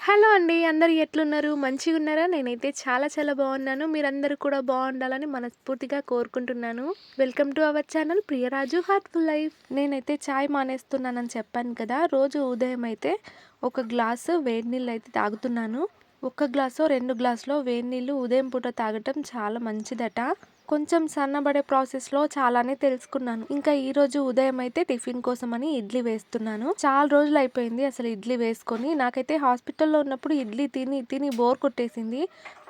Hello అండి. అందరూ ఎట్లున్నారు? మంచిగున్నారా? నేనైతే చాలా చాలా బాగున్నాను. మీరందరూ కూడా బాగుండాలని మనస్ఫూర్తిగా కోరుకుంటున్నాను. Welcome to our channel Priyaraju heartful life. నేనైతే చాయ్ మానేస్తున్నానని చెప్పాను కదా! రోజు ఉదయం అయితే ఒక గ్లాసు వేడి నీళ్ళైతే తాగుతున్నాను. ఒక గ్లాసో, 2 గ్లాసులో వేడి నీళ్ళు ఉదయం పూట తాగటం చాలా మంచిదట. కొంచెం సన్నబడే ప్రాసెస్‌లో చాలానే తెలుసుకున్నాను. ఇంకా ఈరోజు ఉదయం అయితే టిఫిన్ కోసమని ఇడ్లీ వేస్తున్నాను. చాలా రోజులయిపోయింది అసలు ఇడ్లీ వేసుకొని. నాకైతే హాస్పిటల్‌లో ఉన్నప్పుడు ఇడ్లీ తిని తిని బోర్ కొట్టేసింది.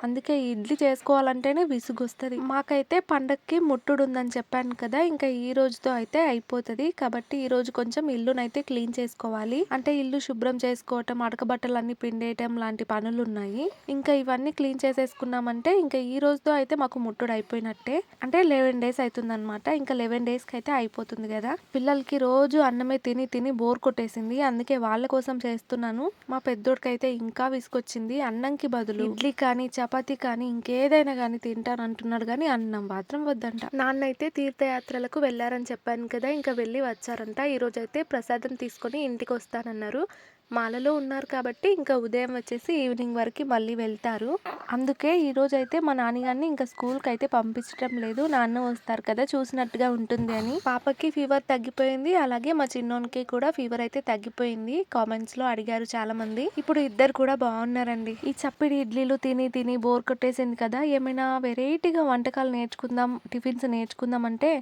అందుకే ఇడ్లీ చేసుకోవాలంటేనే విసుగొస్తది. మాకైతే పండక్కి ముట్టుడుందని చెప్పాను కదా! ఇంకా ఈ రోజుతో అయితే అయిపోతది. కాబట్టి ఈరోజు కొంచెం ఇల్లునైతే క్లీన్ చేసుకోవాలి. అంటే ఇల్లు శుభ్రం చేసుకోవటం, అడకబట్టలన్నీ పిండేయటం లాంటి పనులున్నాయి. ఇంకా ఇవన్నీ క్లీన్ చేసేసుకున్నామంటే ఇంకా ఈ రోజుతో అయితే మాకు ముట్టుడు అయిపోయినట్టే. అంటే 11 డేస్ అయితుందనమాట. ఇంకా 11 డేస్‌కి అయితే అయిపోతుంది గదా! పిల్లలకి రోజు అన్నమే తిని తిని బోర్ కొట్టేసింది. అందుకే వాళ్ళ కోసం చేస్తున్నాను. మా పెద్దోడికైతే ఇంకా విసుగొచ్చింది. అన్నంకి బదులు ఇడ్లీ కానీ, చపాతీ కానీ ఇంకేదైనా గానీ తింటానంటున్నాడు గానీ అన్నం మాత్రం వద్దంట. నాన్నైతే తీర్థయాత్రలకు వెళ్లారని చెప్పాను కదా! ఇంకా వెళ్ళి వచ్చారంట. ఈరోజైతే ప్రసాదం తీసుకొని ఇంటికొస్తానన్నారు. మాలలో ఉన్నారు కాబట్టి ఇంకా ఉదయం వచ్చేసి ఈవినింగ్ వరకు మళ్ళీ వెళ్తారు. అందుకే ఈరోజైతే మా నాన్నగారిని ఇంకా స్కూల్‌కైతే పంపించటం లేదు. నాన్న వస్తారు కదా! చూసినట్టుగా ఉంటుంది అని. పాపకి ఫీవర్ తగ్గిపోయింది. అలాగే మా చిన్నోనికి కూడా ఫీవర్ అయితే తగ్గిపోయింది. కామెంట్స్‌లో అడిగారు చాలామంది. ఇప్పుడు ఇద్దరు కూడా బాగున్నారండి. ఈ చప్పిడి ఇడ్లీలు తిని తిని బోర్ కొట్టేసింది కదా! ఏమైనా వెరైటీగా వంటకాలు నేర్చుకుందాం, టిఫిన్స్ నేర్చుకుందాం అంటే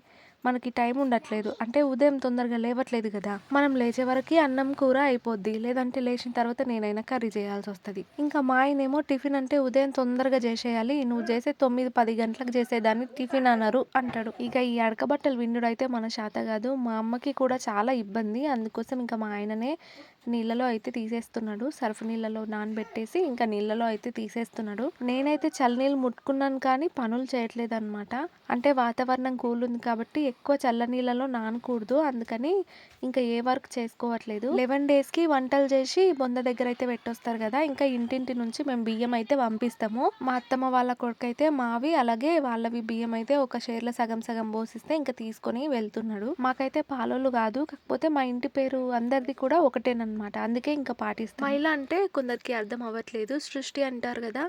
మనకి టైం ఉండట్లేదు. అంటే ఉదయం తొందరగా లేవట్లేదు కదా! మనం లేచే వరకి అన్నం, కూర అయిపోద్ది. లేదంటే లేచిన తర్వాత నేనైనా కర్రీ చేయాల్సొస్తది. ఇంకా మా ఆయనేమో టిఫిన్ అంటే ఉదయం తొందరగా చేసేయాలి. నువ్వు చేసే 9, 10 గంటలకు చేసేదాన్ని టిఫిన్ అనరు అంటాడు. ఇక ఈ అడకబట్టలు విండుడైతే మన శాత కాదు. మా అమ్మకి కూడా చాలా ఇబ్బంది. అందుకోసం ఇంకా మా ఆయననే నీళ్ళలో అయితే తీసేస్తున్నాడు. సర్ఫ్ నీళ్ళలో నానబెట్టేసి ఇంకా నీళ్ళలో అయితే తీసేస్తున్నాడు. నేనైతే చల్లనీళ్ళు ముట్టుకున్నాను కానీ పనులు చేయట్లేదనమాట. అంటే వాతావరణం కూల్ ఉంది కాబట్టి ఎక్కువ చల్లనీళ్ళలో నానకూడదు. అందుకని ఇంకా ఏ వర్క్ చేసుకోవట్లేదు. 11 డేస్‌కి వంటలు చేసి బొంద దగ్గర అయితే పెట్టొస్తారు కదా! ఇంకా ఇంటింటి నుంచి మేము బియ్యం అయితే పంపిస్తాము. మా అత్తమ్మ వాళ్ళ కొడుకైతే మావి అలాగే వాళ్ళవి బియ్యం అయితే ఒక షేర్‌లో సగం సగం పోసిస్తే ఇంకా తీసుకొని వెళ్తున్నాడు. మాకైతే పాలోళ్ళు కాదు. కాకపోతే మా ఇంటి పేరు అందరిది కూడా ఒకటేనమాట. అందుకే ఇంకా పాటిస్తాం. మైల అంటే కొందరికి అర్థం అవ్వట్లేదు. సృష్టి అంటారు కదా!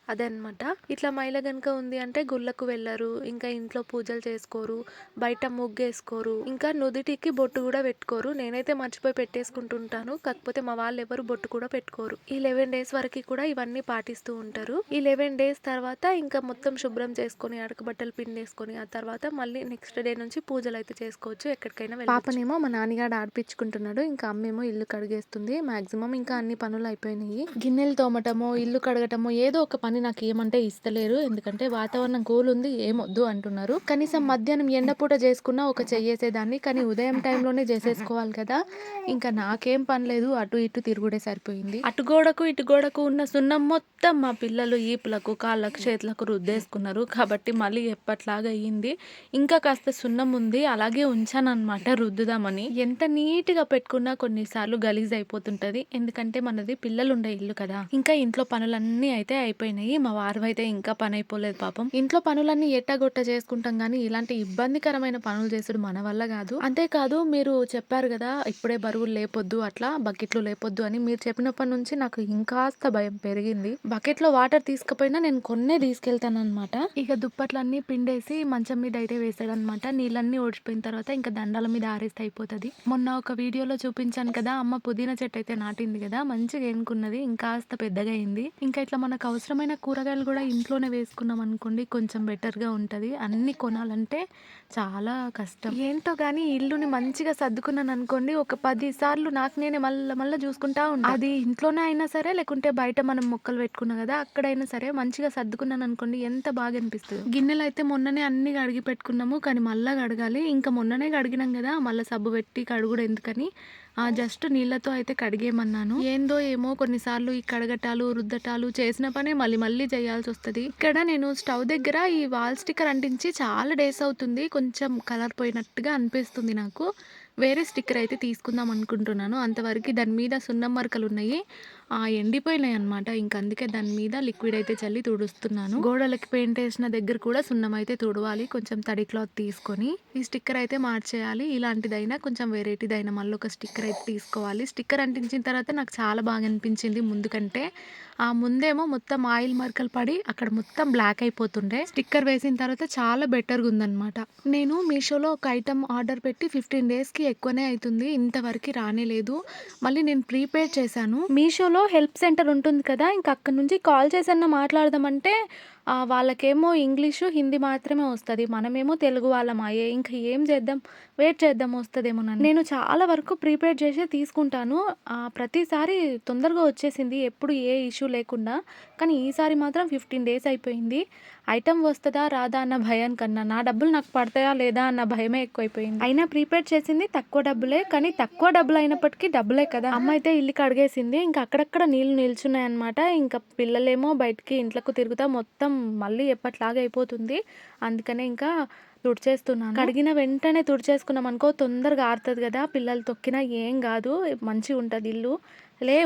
అదనమాట. ఇట్లా మైల గనుక ఉంది అంటే గుళ్ళకు వెళ్ళరు. ఇంకా ఇంట్లో పూజలు చేసుకోరు. బయట ముగ్గేసుకోరు. ఇంకా నుదిటికి బొట్టు కూడా పెట్టుకోరు. నేనైతే మర్చిపోయి పెట్టేసుకుంటుంటాను. కాకపోతే మా వాళ్ళెవరు బొట్టు కూడా పెట్టుకోరు. ఈ 11 డేస్ వరకి కూడా ఇవన్నీ పాటిస్తూ ఉంటారు. ఈ 11 డేస్ తర్వాత ఇంకా మొత్తం శుభ్రం చేసుకొని, అడకబట్టలు పిండేసుకొని, ఆ తర్వాత మళ్ళీ నెక్స్ట్ డే నుంచి పూజలైతే చేసుకోవచ్చు. ఎక్కడికైనా వెళ్ళొచ్చు. పాపనేమో మా నాన్నగాడు ఆడిపించుకుంటున్నాడు. ఇంకా అమ్మేమో ఇల్లు కడిగేస్తుంది. మాక్సిమం ఇంకా అన్ని పనులు అయిపోయినాయి. గిన్నెలు తోమటమో, ఇల్లు కడగటమో ఏదో ఒక పని నాకు ఏమంటే ఇస్తలేరు. ఎందుకంటే వాతావరణం కూల్ ఉంది ఏమొద్దు అంటున్నారు. కనీసం మధ్యాహ్నం ఎండపూట చేసుకున్నా ఒక చెయ్యేసేదాన్ని. కానీ ఉదయం టైంలోనే చేసేసుకోవాలి కదా! ఇంకా నాకేం పని లేదు. అటు ఇటు తిరుగుడే సరిపోయింది. అటు గోడకు ఇటు గోడకు ఉన్న సున్నం మొత్తం మా పిల్లలు ఈపులకు, కాళ్ళకు, చేతులకు రుద్దేసుకున్నారు. కాబట్టి మళ్ళీ ఎప్పట్లాగా అయ్యింది. ఇంకా కాస్త సున్నం ఉంది. అలాగే ఉంచానన్నమాట రుద్దుదామని. ఎంత నీట్‌గా పెట్టుకున్నా కొన్నిసార్లు గలీజ్ అయిపోతుంటది. ఎందుకంటే మనది పిల్లలుండే ఇల్లు కదా! ఇంకా ఇంట్లో పనులన్నీ అయితే అయిపోయినాయి. మా వారివైతే ఇంకా పని అయిపోలేదు పాపం. ఇంట్లో పనులన్నీ ఎట్టాగొట్టా చేసుకుంటాం గానీ ఇలాంటి ఇబ్బందికరమైన పనులు చేసుడు మన వల్ల కాదు. అంతేకాదు మీరు చెప్పారు కదా! ఇప్పుడే బరువులు లేపొద్దు అట్లా బకెట్లు లేపొద్దు అని. మీరు చెప్పినప్పటి నుంచి నాకు ఇంకాస్త భయం పెరిగింది. బకెట్‌లో వాటర్ తీసుకపోయినా నేను కొన్నే తీసుకెళ్తానన్నమాట. ఇక దుప్పట్లన్నీ పిండేసి మంచం మీద అయితే వేసాడనమాట. నీళ్ళన్నీ ఓడిచిపోయిన తర్వాత ఇంకా దండాల మీద ఆరేస్తే అయిపోతది. మొన్న ఒక వీడియోలో చూపించాను కదా! అమ్మ పుదీనా చెట్టు అయితే నాటింది కదా! మంచిగా ఎనుకున్నది. ఇంకాస్త పెద్దగా అయింది. ఇంకా ఇట్లా మనకు అవసరమైన కూరగాయలు కూడా ఇంట్లోనే వేసుకున్నాం అనుకోండి కొంచెం బెటర్‌గా ఉంటది. అన్నీ కొనాలంటే చాలా కష్టం. ఏంటో గానీ ఇల్లుని మంచిగా సర్దుకున్నాననుకోండి ఒక 10 సార్లు నాకు నేనే మళ్ళా మళ్ళా చూసుకుంటా ఉంటా. అది ఇంట్లోనే అయినా సరే లేకుంటే బయట మనం మొక్కలు పెట్టుకున్నాం కదా! అక్కడైనా సరే మంచిగా సర్దుకున్నాననుకోండి ఎంత బాగా అనిపిస్తదో. గిన్నెలైతే మొన్ననే అన్నీ కడిగి పెట్టుకున్నాము. కానీ మళ్ళా కడగాలి. ఇంకా మొన్ననే కడిగినాం కదా! మళ్ళా సబ్బు పెట్టి కడుగుడు ఎందుకని జస్ట్ నీళ్ళతో అయితే కడిగేయమన్నాను. ఏందో ఏమో కొన్నిసార్లు ఈ కడగటాలు, రుద్దటాలు చేసిన పనే మళ్ళీ మళ్ళీ చేయాల్సొస్తది. ఇక్కడ నేను స్టవ్ దగ్గర ఈ వాల్ స్టిక్కర్ అంటించి చాలా డేస్ అవుతుంది. కొంచెం కలర్ పోయినట్టుగా అనిపిస్తుంది నాకు. వేరే స్టిక్కర్ అయితే తీసుకుందాం అనుకుంటున్నాను. అంతవరకు దాని మీద సున్నం మరకలున్నాయి. ఎండిపోయినాయన్నమాట. అందుకే దాని మీద లిక్విడ్ అయితే చల్లి తుడుస్తున్నాను. గోడలకి పెయింట్ ఏసిన దగ్గర కూడా సున్నం అయితే తుడవాలి. కొంచెం తడి క్లాత్ తీసుకొని ఈ స్టిక్కర్ అయితే మార్చేయాలి. ఇలాంటిదైనా కొంచెం వెరైటీదైనా మళ్ళీ ఒక స్టిక్కర్ అయితే తీసుకోవాలి. స్టిక్కర్ అంటించిన తర్వాత నాకు చాలా బాగా అనిపించింది ముందు కంటే. ముందేమో మొత్తం ఆయిల్ మరకలు పడి అక్కడ మొత్తం బ్లాక్ అయిపోతుండే. స్టిక్కర్ వేసిన తర్వాత చాలా బెటర్గా ఉందన్నమాట. నేను మీషోలో ఒక ఐటమ్ ఆర్డర్ పెట్టి 15 డేస్కి ఎక్కువనే అవుతుంది. ఇంతవరకు రానే లేదు. మళ్ళీ నేను ప్రీపేడ్ చేశాను. మీషోలో హెల్ప్ సెంటర్ ఉంటుంది కదా, ఇంకా అక్కడ నుంచి కాల్ చేసన్నా మాట్లాడదామంటే వాళ్ళకేమో ఇంగ్లీషు, హిందీ మాత్రమే వస్తది. మనమేమో తెలుగు వాళ్ళమాయే. ఇంక ఏం చేద్దాం? వెయిట్ చేద్దాం వస్తదేమోనని. నేను చాలా వరకు ప్రీపెయిడ్ చేసే తీసుకుంటాను. ప్రతిసారి తొందరగా వచ్చేసింది. ఎప్పుడు ఏ ఇష్యూ లేకుండా. కానీ ఈసారి మాత్రం 15 డేస్ అయిపోయింది. ఐటెమ్ వస్తదా? రాదా? అన్న భయం కన్నా నా డబ్బులు నాకు పడతాయా? లేదా? అన్న భయమే ఎక్కువైపోయింది. అయినా ప్రీపెయిడ్ చేసింది తక్కువ డబ్బులే. కానీ తక్కువ డబ్బులు అయినప్పటికీ డబ్బులే కదా! అమ్మ అయితే ఇల్లు కడిగేసింది. ఇంకా అక్కడక్కడ నీళ్లు నిల్చున్నాయన్నమాట. ఇంకా పిల్లలేమో బయటికి ఇంట్లకు తిరుగుతా మొత్తం మళ్ళీ ఎప్పటిలాగా అయిపోతుంది. అందుకనే ఇంకా తుడిచేస్తున్నాను. కడిగిన వెంటనే తుడిచేసుకున్నాం అనుకో తొందరగా ఆరుతది కదా! పిల్లలు తొక్కినా ఏం కాదు. మంచిగా ఉంటుంది ఇల్లు.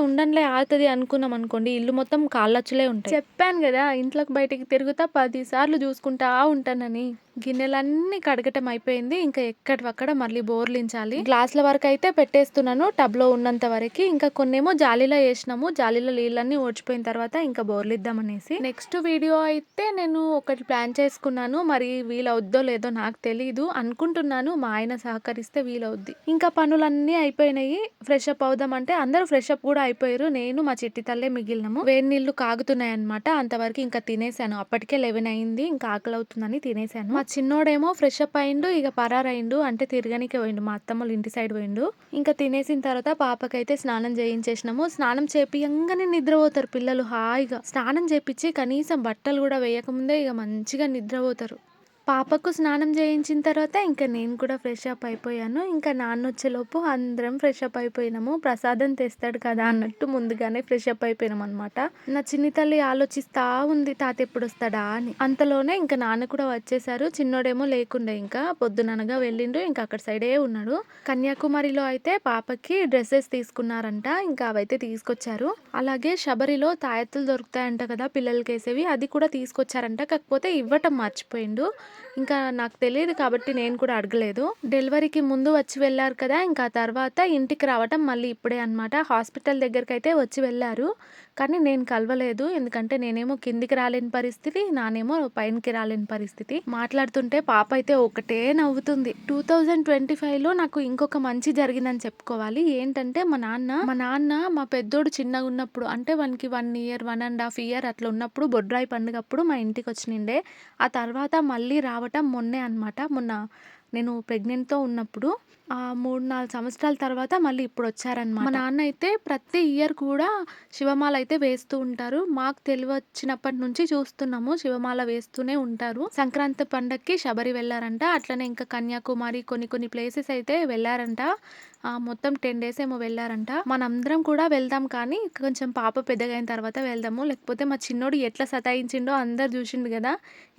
ఉండనులే ఆరుతది అనుకున్నాం అనుకోండి, ఇల్లు మొత్తం కాళ్ళచ్చులే ఉంటాయి. చెప్పాను కదా, ఇంట్లోకి బయటికి తిరుగుతా 10 సార్లు చూసుకుంటా ఉంటానని. గిన్నెలన్నీ కడగటం అయిపోయింది. ఇంకా ఎక్కడివక్కడ మళ్ళీ బోర్లించాలి. గ్లాసుల వరకు అయితే పెట్టేస్తున్నాను టబ్లో ఉన్నంత వరకు. ఇంకా కొన్నేమో జాలీలో వేసినాము. జాలీలో నీళ్ళన్నీ ఓడిచిపోయిన తర్వాత ఇంకా బోర్లిద్దామనేసి. నెక్స్ట్ వీడియో అయితే నేను ఒకటి ప్లాన్ చేసుకున్నాను. మరి వీలవుద్దో లేదో నాకు తెలీదు. అనుకుంటున్నాను మా ఆయన సహకరిస్తే వీలవుద్ది. ఇంకా పనులన్నీ అయిపోయినాయి. ఫ్రెష్ అప్ అవుదామంటే అందరూ ఫ్రెష్ అప్ కూడా అయిపోయారు. నేను మా చిట్టి తల్లే మిగిలినాము. వేడి నీళ్లు కాగుతున్నాయి అనమాట. అంతవరకు ఇంకా తినేసాను. అప్పటికే 11 అయింది. ఇంకా ఆకలి అవుతుందని తినేసాను. మా చిన్నోడేమో ఫ్రెష్ అప్ అయిండు. ఇక పరారైండు. అంటే తిరగనికే పోయిండు. మా అత్తమ్మల ఇంటి సైడ్ పోయిండు. ఇంకా తినేసిన తర్వాత పాపకైతే స్నానం చేయించేసినాము. స్నానం చేపియంగానే నిద్రపోతారు పిల్లలు హాయిగా. స్నానం చేపించి కనీసం బట్టలు కూడా వేయకముందే ఇక మంచిగా నిద్రపోతారు. పాపకు స్నానం చేయించిన తర్వాత ఇంకా నేను కూడా ఫ్రెష్ అప్ అయిపోయాను. ఇంకా నాన్నొచ్చేలోపు అందరం ఫ్రెష్ అప్ అయిపోయినాము. ప్రసాదం తెస్తాడు కదా అన్నట్టు ముందుగానే ఫ్రెష్ అప్ అయిపోయినాం అనమాట. నా చిన్ని తల్లి ఆలోచిస్తా ఉంది తాత ఎప్పుడు వస్తాడా అని. అంతలోనే ఇంకా నాన్న కూడా వచ్చేసారు. చిన్నోడేమో లేకుండే, ఇంకా పొద్దుననగా వెళ్ళిండు. ఇంకా అక్కడ సైడే ఉన్నాడు. కన్యాకుమారిలో అయితే పాపకి డ్రెస్సెస్ తీసుకున్నారంట. ఇంకా అవైతే తీసుకొచ్చారు. అలాగే శబరిలో తాయెత్తులు దొరుకుతాయంట కదా పిల్లలకి వేసేవి, అది కూడా తీసుకొచ్చారంట. కాకపోతే ఇవ్వటం మర్చిపోయిండు. ఇంకా నాకు తెలియదు కాబట్టి నేను కూడా అడగలేదు. డెలివరీకి ముందు వచ్చి వెళ్ళారు కదా, ఇంకా తర్వాత ఇంటికి రావటం మళ్ళీ ఇప్పుడే అనమాట. హాస్పిటల్ దగ్గరికి అయితే వచ్చి వెళ్ళారు. కానీ నేను కలవలేదు. ఎందుకంటే నేనేమో కిందికి రాలేని పరిస్థితి, నానేమో పైనకి రాలేని పరిస్థితి. మాట్లాడుతుంటే పాప అయితే ఒకటే నవ్వుతుంది. 2025లో నాకు ఇంకొక మంచి జరిగిందని చెప్పుకోవాలి. ఏంటంటే మా నాన్న మా పెద్దోడు చిన్నగా ఉన్నప్పుడు, అంటే వానికి 1 ఇయర్ 1.5 ఇయర్ అట్లా ఉన్నప్పుడు బొడ్రాయి పండుగప్పుడు మా ఇంటికి వచ్చినిండే. ఆ తర్వాత మళ్ళీ రావటం మొన్నే అనమాట. మొన్న నేను ప్రెగ్నెంట్తో ఉన్నప్పుడు 3-4 సంవత్సరాల తర్వాత మళ్ళీ ఇప్పుడు వచ్చారనమాట. మా నాన్న అయితే ప్రతి ఇయర్ కూడా శివమాల అయితే వేస్తూ ఉంటారు. మాకు తెలివచ్చినప్పటి నుంచి చూస్తున్నాము శివమాల వేస్తూనే ఉంటారు. సంక్రాంతి పండగకి శబరి వెళ్ళారంట. అట్లనే ఇంకా కన్యాకుమారి కొన్ని ప్లేసెస్ అయితే వెళ్ళారంట. మొత్తం 10 డేస్ ఏమో వెళ్ళారంట. మనందరం కూడా వెళ్దాం, కానీ కొంచెం పాప పెద్దగైన తర్వాత వెళ్దాము. లేకపోతే మా చిన్నోడు ఎట్లా సతాయించిండో అందరు చూసిండు కదా,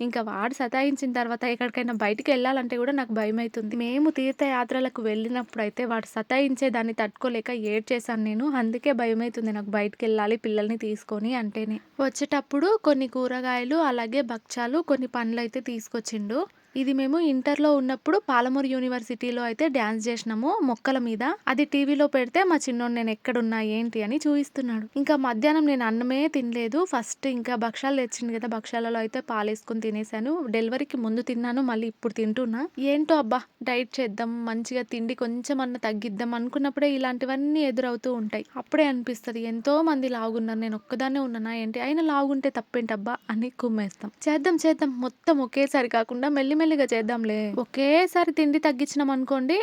ఇంకా వాడు సతాయించిన తర్వాత ఎక్కడికైనా బయటికి వెళ్ళాలంటే కూడా నాకు భయం అవుతుంది. మేము తీర్థయాత్రలకు వెళ్ళినప్పుడు అయితే వాడు సతాయించే దాన్ని తట్టుకోలేక ఏడ్చేశాను నేను. అందుకే భయం అవుతుంది నాకు బయటికి వెళ్ళాలి పిల్లల్ని తీసుకొని అంటేనే. వచ్చేటప్పుడు కొన్ని కూరగాయలు అలాగే భక్షాలు కొన్ని పండ్లు అయితే తీసుకొచ్చిండు. ఇది మేము ఇంటర్లో ఉన్నప్పుడు పాలమూరు యూనివర్సిటీలో అయితే డ్యాన్స్ చేసినాము మొక్కల మీద. అది టీవీలో పెడితే మా చిన్నోడు నేను ఎక్కడున్నా ఏంటి అని చూపిస్తున్నాడు. ఇంకా మధ్యాహ్నం నేను అన్నమే తినలేదు. ఫస్ట్ ఇంకా భక్షాలు తెచ్చింది కదా, భక్షాలలో అయితే పాలేసుకుని తినేసాను. డెలివరీకి ముందు తిన్నాను, మళ్ళీ ఇప్పుడు తింటున్నా. ఏంటో అబ్బా, డైట్ చేద్దాం, మంచిగా తిండి కొంచెం అన్న తగ్గిద్దాం అనుకున్నప్పుడే ఇలాంటివన్నీ ఎదురవుతూ ఉంటాయి. అప్పుడే అనిపిస్తుంది ఎంతో మంది లావుగున్నారు, నేను ఒక్కదాన్నే ఉన్నానా ఏంటి, అయినా లావుగుంటే తప్పేంటబ్బా అని కుమ్మేస్తాం. చేద్దాం మొత్తం ఒకేసారి కాకుండా మెల్లిమెల్లిగా చేద్దాంలే. ఒకేసారి తిండి తగ్గించినాం అనుకోండి,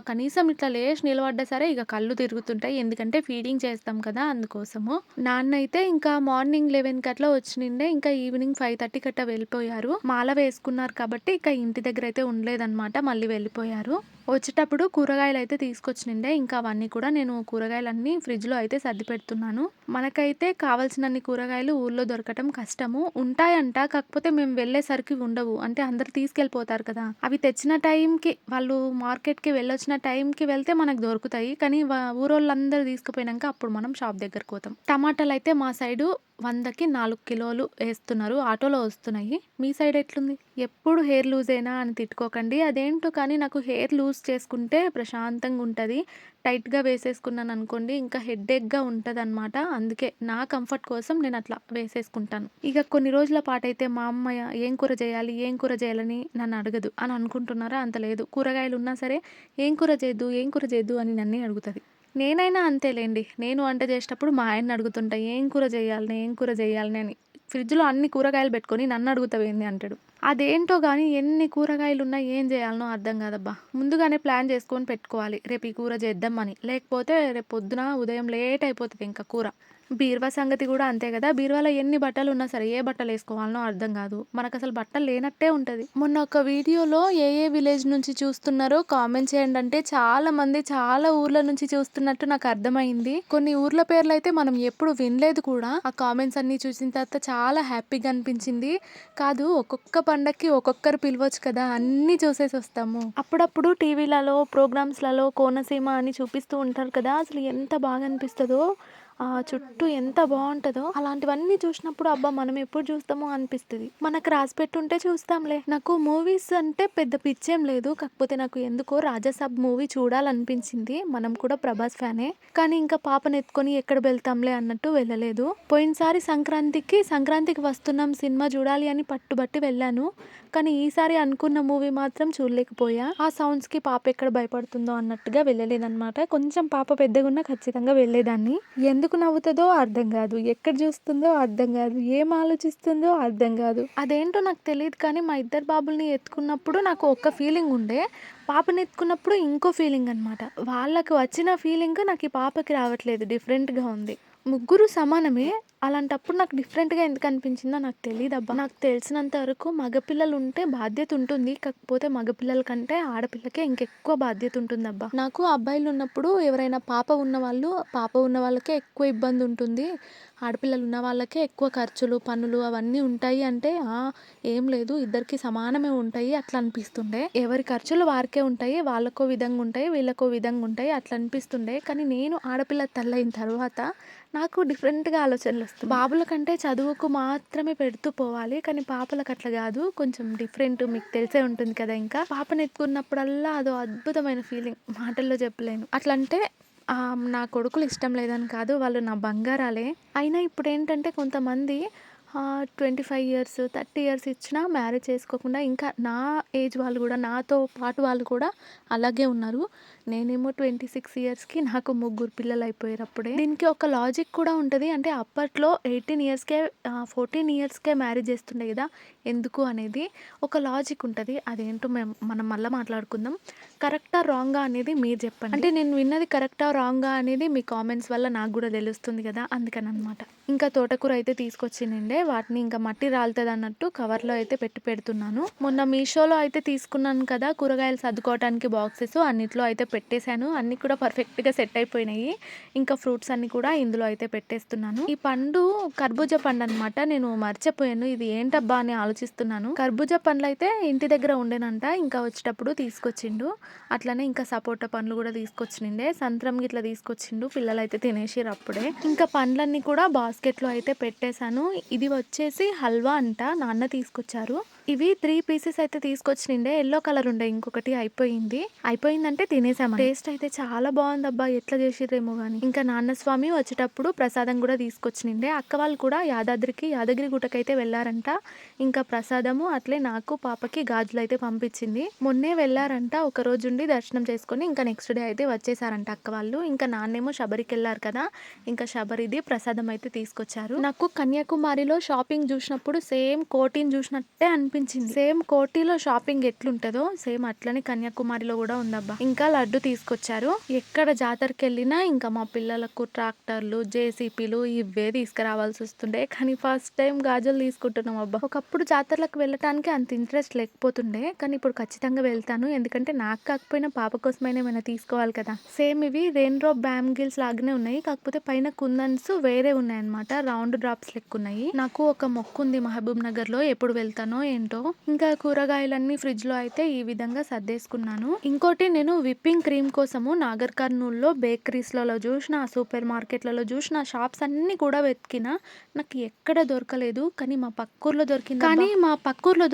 కనీసం ఇట్లా లేచి నిలబడ్డా సరే ఇక కళ్ళు తిరుగుతుంటాయి. ఎందుకంటే ఫీడింగ్ చేస్తాం కదా, అందుకోసము. నాన్న అయితే ఇంకా మార్నింగ్ 11 అట్లా వచ్చినిండే. ఇంకా ఈవినింగ్ 5:30 కట్ట వెళ్ళిపోయారు. మాల వేసుకున్నారు కాబట్టి ఇక ఇంటి దగ్గర అయితే ఉండలేదన్నమాట, మళ్ళీ వెళ్ళిపోయారు. వచ్చేటప్పుడు కూరగాయలైతే తీసుకొచ్చినుండే. ఇంకా అవన్నీ కూడా నేను కూరగాయలన్నీ ఫ్రిడ్జ్‌లో అయితే సర్ది పెడుతున్నాను. మనకైతే కావాల్సినన్ని కూరగాయలు ఊర్లో దొరకటం కష్టము. ఉంటాయంట. కాకపోతే మేము వెళ్ళేసరికి ఉండవు. అంటే అందరూ తీసుకెళ్ళిపోతారు కదా! అవి తెచ్చిన టైంకి వాళ్ళు మార్కెట్‌కి వెళ్ళొచ్చిన టైంకి వెళ్తే మనకు దొరుకుతాయి. కానీ ఊరోళ్ళందరూ తీసుకుపోయినంక అప్పుడు మనం షాప్ దగ్గరికి పోతాం. టమాటాలైతే మా సైడు 100కి 4 కిలోలు ఏస్తున్నారు. ఆటోలో వస్తున్నాయి. మీ సైడ్ ఎట్లుంది? ఎప్పుడు హెయిర్ లూజేనా అని తిట్టుకోకండి. అదేంటో కానీ నాకు హెయిర్ లూజ్ చేసుకుంటే ప్రశాంతంగా ఉంటది. టైట్‌గా వేసేసుకున్నాననుకోండి ఇంకా హెడ్‌ఏక్‌గా ఉంటదనమాట. అందుకే నా కంఫర్ట్ కోసం నేను అట్లా వేసేసుకుంటాను. ఇక కొన్ని రోజుల పాటైతే మా అమ్మ ఏం కూర చేయాలి? ఏం కూర చేయాలని నన్ను అడగదు అని అనుకుంటున్నారా? అంత లేదు. కూరగాయలున్నా సరే ఏం కూర చేద్దు? ఏం కూర చేద్దు? అని నన్నే అడుగుతది. నేనైనా అంతేలెండి. నేను వంట చేసేటప్పుడు మా ఆయన్ని అడుగుతుంటా ఏం కూర చేయాలనే? ఏం కూర చేయాలనే? అని. ఫ్రిడ్జ్‌లో అన్ని కూరగాయలు పెట్టుకొని నన్ను అడుగుతావేంది అంటాడు. అదేంటో గానీ ఎన్ని కూరగాయలున్నా ఏం జేయాలనో అర్థం గాదబ్బా! ముందుగానే ప్లాన్ జేసుకొని పెట్టుకోవాలి. రేపు ఈ కూర చేద్దాం అని. లేకపోతే రేపు పొద్దున ఉదయం లేట్ అయిపోతది ఇంక కూర. బీరువా సంగతి గూడా అంతే గదా! బీరువాలో ఎన్ని బట్టలున్నా సరే ఏ బట్టలేసుకోవాలనో అర్థం గాదు. మనకసలు బట్టలు లేనట్టే ఉంటది. మొన్న ఒక వీడియోలో ఏ విలేజ్ నుంచి చూస్తున్నారో కామెంట్ చేయండి అంటే చాలా మంది చాలా ఊర్ల నుంచి చూస్తున్నట్టు నాకు అర్థమైంది. కొన్ని ఊర్ల పేర్లయితే మనం ఎప్పుడు వినలేదు కూడా. ఆ కామెంట్స్ అన్నీ చూసిన తర్వాత చాలా హ్యాపీగా అనిపించింది. కాదు ఒక్కొక్క పండక్కి ఒక్కొక్కరు పిలవచ్చు కదా! అన్నీ చూసేసొస్తాము. అప్పుడప్పుడు టీవీలలో, ప్రోగ్రామ్స్‌లలో కోనసీమ అని చూపిస్తూ ఉంటారు కదా! అసలు ఎంత బాగా అనిపిస్తదో. చుట్టూ ఎంత బావుంటదో. అలాంటివన్నీ చూసినప్పుడు అబ్బా! మనం ఎప్పుడు చూస్తామో అనిపిస్తది. మనకు రాసిపెట్టుంటే చూస్తాంలే. నాకు మూవీస్ అంటే పెద్ద పిచ్చేం లేదు. కాకపోతే నాకు ఎందుకో 'రాజాసాబ్' మూవీ చూడాలనిపించింది. మనం కూడా ప్రభాస్ ఫ్యానే. కానీ ఇంకా పాపనెత్తుకొని ఎక్కడ వెళ్తాంలే అన్నట్టు వెళ్ళలేదు. పోయినసారి సంక్రాంతికి వస్తున్నాం సినిమా చూడాలి అని పట్టుబట్టి వెళ్ళాను. కానీ ఈసారి అనుకున్న మూవీ మాత్రం చూడలేకపోయా. ఆ సౌండ్స్‌కి పాప ఎక్కడ భయపడుతుందో అన్నట్టుగా వెళ్ళలేదనమాట. కొంచెం పాప పెద్దగున్నా ఖచ్చితంగా వెళ్ళేదాన్ని. ఎందుకు నవ్వుతదో అర్థం గాదు. ఎక్కడ చూస్తుందో అర్థం గాదు. ఏం ఆలోచిస్తుందో అర్థం గాదు. అదేంటో నాకు తెలీదు కానీ మా ఇద్దరు బాబుల్ని ఎత్తుకున్నప్పుడు నాకు ఒక ఫీలింగ్ ఉండే. పాపని ఎత్తుకున్నప్పుడు ఇంకో ఫీలింగ్ అనమాట. వాళ్ళకి వచ్చిన ఫీలింగ్ నాకు ఈ పాపకి రావట్లేదు. డిఫరెంట్‌గా ఉంది. ముగ్గురు సమానమే. అలాంటప్పుడు నాకు డిఫరెంట్‌గా ఎందుకు అనిపించిందో నాకు తెలీదబ్బా! నాకు తెలిసినంత వరకు మగపిల్లలుంటే బాధ్యత ఉంటుంది. కాకపోతే మగపిల్లల కంటే ఆడపిల్లకే ఇంకెక్కువ బాధ్యత ఉంటుందబ్బా! నాకు అబ్బాయిలున్నప్పుడు ఎవరైనా పాప ఉన్న వాళ్ళకే ఎక్కువ ఇబ్బందుంటుంది. ఆడపిల్లలు ఉన్న వాళ్ళకే ఎక్కువ ఖర్చులు, పనులు అవన్నీ ఉంటాయి అంటే, ఏం లేదు ఇద్దరికీ సమానమే ఉంటాయి అట్లా అనిపిస్తుండే. ఎవరి ఖర్చులు వారికే ఉంటాయి. వాళ్ళకో విధంగా ఉంటాయి. వీళ్ళకో విధంగా ఉంటాయి. అట్లా అనిపిస్తుండే. కానీ నేను ఆడపిల్ల తల్లయిన తర్వాత నాకు డిఫరెంట్‌గా ఆలోచనలొస్తున్నాయి. బాబుల కంటే చదువుకు మాత్రమే పెడుతూ పోవాలి. కానీ పాపలకు అట్లా గాదు. కొంచెం డిఫరెంట్ మీకు తెలిసే ఉంటుంది కదా! ఇంకా. పాపనెత్తుకున్నప్పుడల్లా అదో అద్భుతమైన ఫీలింగ్. మాటల్లో చెప్పలేను. అట్లంటే నా కొడుకులు ఇష్టం లేదని కాదు. వాళ్ళు నా బంగారాలే. అయినా ఇప్పుడేంటంటే కొంతమంది 25 ఇయర్స్, 30 ఇయర్స్ ఇచ్చినా మ్యారేజ్ చేసుకోకుండా ఇంకా నా ఏజ్ వాళ్ళు గూడా నాతో పాటు వాళ్ళు కూడా అలాగే ఉన్నారు. నేనేమో 26 ఇయర్స్‌కి నాకు ముగ్గురు పిల్లలయిపోయారు అప్పుడే. దీనికి ఒక లాజిక్ కూడా ఉంటది. అంటే అప్పట్లో 18 ఇయర్స్‌కే 14 ఇయర్స్‌కే మ్యారేజ్ చేస్తుండే గదా! ఎందుకు అనేది ఒక లాజిక్ ఉంటది. అదేంటో మనం మళ్ళా మాట్లాడుకుందాం. కరెక్టా? రాంగా? అనేది మీరు చెప్పండి. అంటే నేను విన్నది కరెక్టా? రాంగా? అనేది మీ కామెంట్స్ వల్ల నాకు గూడా తెలుస్తుంది గదా! అందుకననమాట. ఇంకా తోటకూర అయితే తీసుకొచ్చినుండే. వాటిని ఇంకా మట్టి రాలుతదన్నట్టు కవర్‌లో అయితే పెడుతున్నాను. మొన్న మీషోలో అయితే తీసుకున్నాను కదా! కూరగాయలు సర్దుకోవటానికి బాక్సెస్ అన్నిట్లో అయితే పెట్టేశాను. అన్నీ కూడా పర్ఫెక్ట్‌గా సెట్ అయిపోయినాయి. ఇంకా ఫ్రూట్స్ అన్నీ కూడా ఇందులో అయితే పెట్టేస్తున్నాను. ఈ పండు కర్బూజా పండనమాట. నేను మర్చిపోయాను. ఇది ఏంటబ్బా అని ఆలోచిస్తున్నాను. కర్బూజా పండ్లయితే ఇంటి దగ్గర ఉండేనంట. ఇంకా వచ్చేటప్పుడు తీసుకొచ్చిండు. అట్లనే ఇంకా సపోటా పండ్లు కూడా తీసుకొచ్చినుండే. సంత్రం గిట్లా తీసుకొచ్చిండు. పిల్లలైతే తినేసిర్రు అప్పుడే. ఇంకా పండ్లన్నీ కూడా బాస్కెట్‌లో అయితే పెట్టేశాను. ఇది వచ్చేసి హల్వా అంట. నాన్న తీసుకొచ్చారు. ఇవి 3 పీసెస్ అయితే తీసుకొచ్చినుండే. యెల్లో కలర్ ఉండే ఇంకొకటి అయిపోయింది. అయిపోయిందంటే తినేసాం. టేస్ట్ అయితే చాలా బావుందబ్బా! ఎట్లా చేసిర్రేమో గాని. ఇంకా నాన్న స్వామి వచ్చేటప్పుడు ప్రసాదం కూడా తీసుకొచ్చినుండే. అక్క వాళ్ళు కూడా యాదగిరి గుట్టకైతే వెళ్లారంట. ఇంకా ప్రసాదము అట్లే నాకు పాపకి గాజులైతే పంపించింది. మొన్నే వెళ్లారంట. ఒక రోజుండి దర్శనం చేసుకొని ఇంకా నెక్స్ట్ డే అయితే వచ్చేసారంట అక్క వాళ్ళు. ఇంకా నాన్నేమో శబరికెళ్లారు కదా! ఇంకా శబరిది ప్రసాదం అయితే తీసుకొచ్చారు. నాకు కన్యాకుమారిలో షాపింగ్ చూసినప్పుడు సేమ్ కోటిని చూసినట్టే అనిపించింది. సేమ్ కోటిలో షాపింగ్ ఎట్లుంటదో సేమ్ అట్లనే కన్యాకుమారిలో కూడా ఉందబ్బా. ఇంకా లడ్డు తీసుకొచ్చారు. ఎక్కడ జాతరకి వెళ్ళినా ఇంకా మా పిల్లలకు ట్రాక్టర్లు, జేసీపీలు ఇవే తీసుకురావాల్సి వస్తుండే. కానీ ఫస్ట్ టైం గాజులు తీసుకుంటున్నాం అబ్బా. ఒకప్పుడు జాతరలకు వెళ్ళటానికి అంత ఇంట్రెస్ట్ లేకపోతుండే, కానీ ఇప్పుడు ఖచ్చితంగా వెళ్తాను. ఎందుకంటే నాకు కాకపోయినా పాప కోసమైనా ఏమైనా తీసుకోవాలి కదా. సేమ్ ఇవి రెయిన్డ్రాప్ బ్యాంగిల్స్ లాగానే ఉన్నాయి, కాకపోతే పైన కుందన్స్ వేరే ఉన్నాయన్నమాట. రౌండ్ డ్రాప్స్ లెక్క ఉన్నాయి. నాకు ఒక మొక్కు ఉంది మహబూబ్ నగర్ లో, ఎప్పుడు వెళ్తానో ఏంటో. ఇంకా కూరగాయలన్నీ ఫ్రిడ్జ్ లో అయితే ఈ విధంగా సర్దేసుకున్నాను. ఇంకోటి, నేను విప్పింగ్ క్రీమ్ కోసము నాగర్ కర్నూల్లో బేకరీస్లలో చూసిన, సూపర్ మార్కెట్లలో చూసిన, షాప్స్ అన్ని కూడా వెతికిన, నాకు ఎక్కడ దొరకలేదు. కానీ మా పక్కూర్లో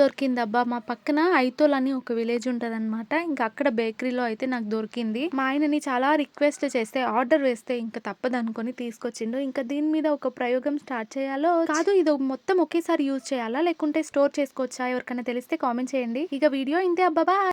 దొరికిందబ్బా. మా పక్కన ఐతోల్ అని ఒక విలేజ్ ఉంటదన్నమాట. ఇంకా అక్కడ బేకరీలో అయితే నాకు దొరికింది. మా ఆయనని చాలా రిక్వెస్ట్ చేస్తే, ఆర్డర్ వేస్తే ఇంకా తప్పదనుకొని తీసుకొచ్చిండు. ఇంకా దీని మీద ఒక ప్రయోగం స్టార్ట్ చేయాలో కాదు, ఇది మొత్తం ఒకేసారి యూజ్ చేయాలా లేకుంటే స్టోర్ చేసుకోవచ్చా, ఎవరికైనా తెలిస్తే కామెంట్ చేయండి. ఇక వీడియో ఇంతే అబ్బా.